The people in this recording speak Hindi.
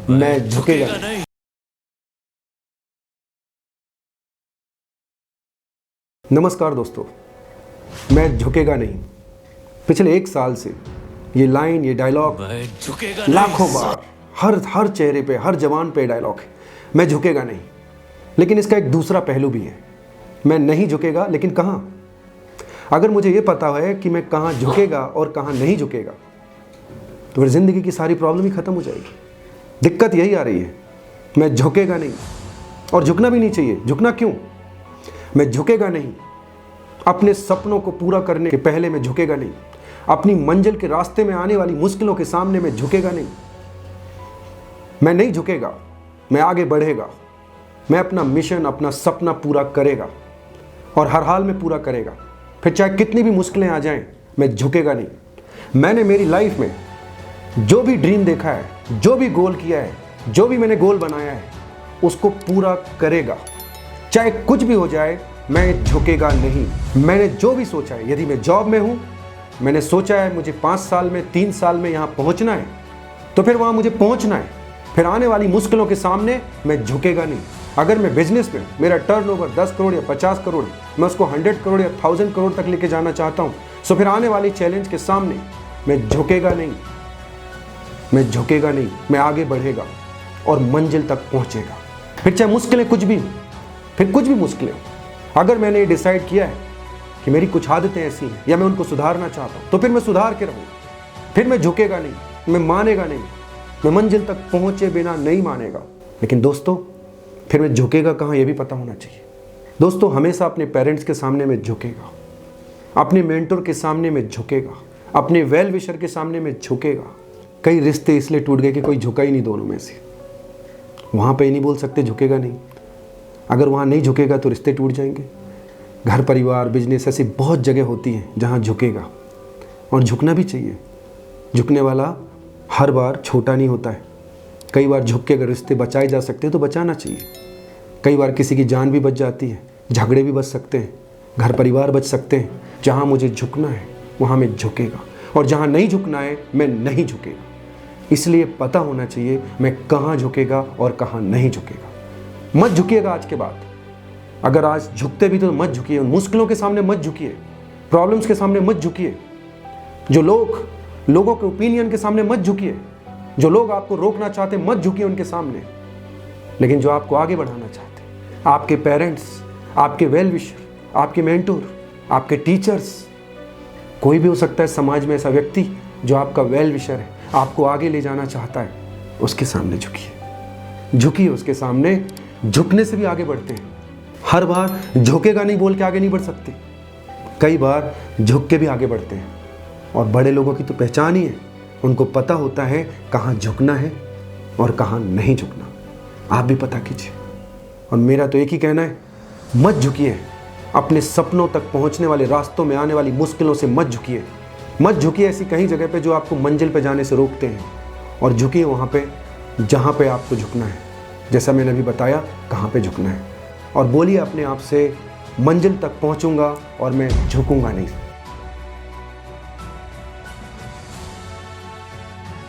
मैं झुकेगा नहीं। नमस्कार दोस्तों, मैं झुकेगा नहीं। पिछले 1 साल से ये लाइन, ये डायलॉग लाखों बार हर चेहरे पे, हर जवान पे डायलॉग है, मैं झुकेगा नहीं। लेकिन इसका एक दूसरा पहलू भी है, मैं नहीं झुकेगा, लेकिन कहाँ? अगर मुझे ये पता है कि मैं कहाँ झुकेगा और कहाँ नहीं झुकेगा, तो फिर ज़िंदगी की सारी प्रॉब्लम ही ख़त्म हो जाएगी। दिक्कत यही आ रही है, मैं झुकेगा नहीं। और झुकना भी नहीं चाहिए। झुकना क्यों? मैं झुकेगा नहीं। अपने सपनों को पूरा करने के पहले मैं झुकेगा नहीं। अपनी मंजिल के रास्ते में आने वाली मुश्किलों के सामने मैं झुकेगा नहीं। मैं नहीं झुकेगा, मैं आगे बढ़ेगा। मैं अपना मिशन, अपना सपना पूरा करेगा और हर हाल में पूरा करेगा। फिर चाहे कितनी भी मुश्किलें आ जाएं, मैं झुकेगा नहीं। मैंने मेरी लाइफ में जो भी ड्रीम देखा है, जो भी गोल किया है, जो भी मैंने गोल बनाया है, उसको पूरा करेगा। चाहे कुछ भी हो जाए, मैं झुकेगा नहीं। मैंने जो भी सोचा है, यदि मैं जॉब में हूँ, मैंने सोचा है मुझे 5 साल में, 3 साल में यहाँ पहुँचना है, तो फिर वहाँ मुझे पहुँचना है। फिर आने वाली मुश्किलों के सामने मैं झुकेगा नहीं। अगर मैं बिजनेस में, मेरा टर्नओवर 10 करोड़ या 50 करोड़, मैं उसको 100 करोड़ या 1000 करोड़ तक लेके जाना चाहता हूँ, तो फिर आने वाली चैलेंज के सामने मैं झुकेगा नहीं। मैं झुकेगा नहीं, मैं आगे बढ़ेगा और मंजिल तक पहुँचेगा। फिर चाहे मुश्किलें कुछ भी हो, फिर कुछ भी मुश्किलें हो, अगर मैंने ये डिसाइड किया है कि मेरी कुछ आदतें ऐसी हैं या मैं उनको सुधारना चाहता हूँ, तो फिर मैं सुधार के रहूँगा। फिर मैं झुकेगा नहीं, मैं मानेगा नहीं, मैं मंजिल तक पहुँचे बिना नहीं मानेगा। लेकिन दोस्तों, फिर मैं झुकेगा कहाँ, ये भी पता होना चाहिए। दोस्तों, हमेशा अपने पेरेंट्स के सामने मैं झुकेगा, अपने मेंटर के सामने मैं झुकेगा, अपने वेल विशर के सामने मैं झुकेगा। कई रिश्ते इसलिए टूट गए कि कोई झुका ही नहीं दोनों में से। वहाँ पे ही नहीं बोल सकते झुकेगा नहीं। अगर वहाँ नहीं झुकेगा तो रिश्ते टूट जाएंगे। घर परिवार, बिजनेस, ऐसी बहुत जगह होती हैं जहाँ झुकेगा, और झुकना भी चाहिए। झुकने वाला हर बार छोटा नहीं होता है। कई बार झुक के अगर रिश्ते बचाए जा सकते हैं तो बचाना चाहिए। कई बार किसी की जान भी बच जाती है, झगड़े भी बच सकते हैं, घर परिवार बच सकते हैं। जहाँ मुझे झुकना है वहाँ मैं झुकेगा, और जहाँ नहीं झुकना है मैं नहीं झुकेगा। इसलिए पता होना चाहिए मैं कहाँ झुकेगा और कहाँ नहीं झुकेगा। मत झुकिएगा आज के बाद। अगर आज झुकते भी तो मत झुकिए। उन मुश्किलों के सामने मत झुकिए, प्रॉब्लम्स के सामने मत झुकिए, जो लोगों के ओपिनियन के सामने मत झुकिए, जो लोग आपको रोकना चाहते मत झुकिए उनके सामने। लेकिन जो आपको आगे बढ़ाना चाहते, आपके पेरेंट्स, आपके वेल विशर, आपके मेंटोर, आपके टीचर्स, कोई भी हो सकता है समाज में ऐसा व्यक्ति जो आपका वेल विशर है, आपको आगे ले जाना चाहता है, उसके सामने झुकिए। झुकिए उसके सामने। झुकने से भी आगे बढ़ते हैं। हर बार झुकेगा नहीं बोल के आगे नहीं बढ़ सकते। कई बार झुक के भी आगे बढ़ते हैं। और बड़े लोगों की तो पहचान ही है, उनको पता होता है कहाँ झुकना है और कहाँ नहीं झुकना। आप भी पता कीजिए। और मेरा तो एक ही कहना है, मत झुकिए। अपने सपनों तक पहुँचने वाले रास्तों में आने वाली मुश्किलों से मत झुकिए। मत झुकिए ऐसी कहीं जगह पे जो आपको मंजिल पे जाने से रोकते हैं, और झुकिए वहाँ पे जहाँ पे आपको झुकना है। जैसा मैंने अभी बताया कहाँ पे झुकना है, और बोलिए अपने आप से, मंजिल तक पहुँचूंगा और मैं झुकूंगा नहीं।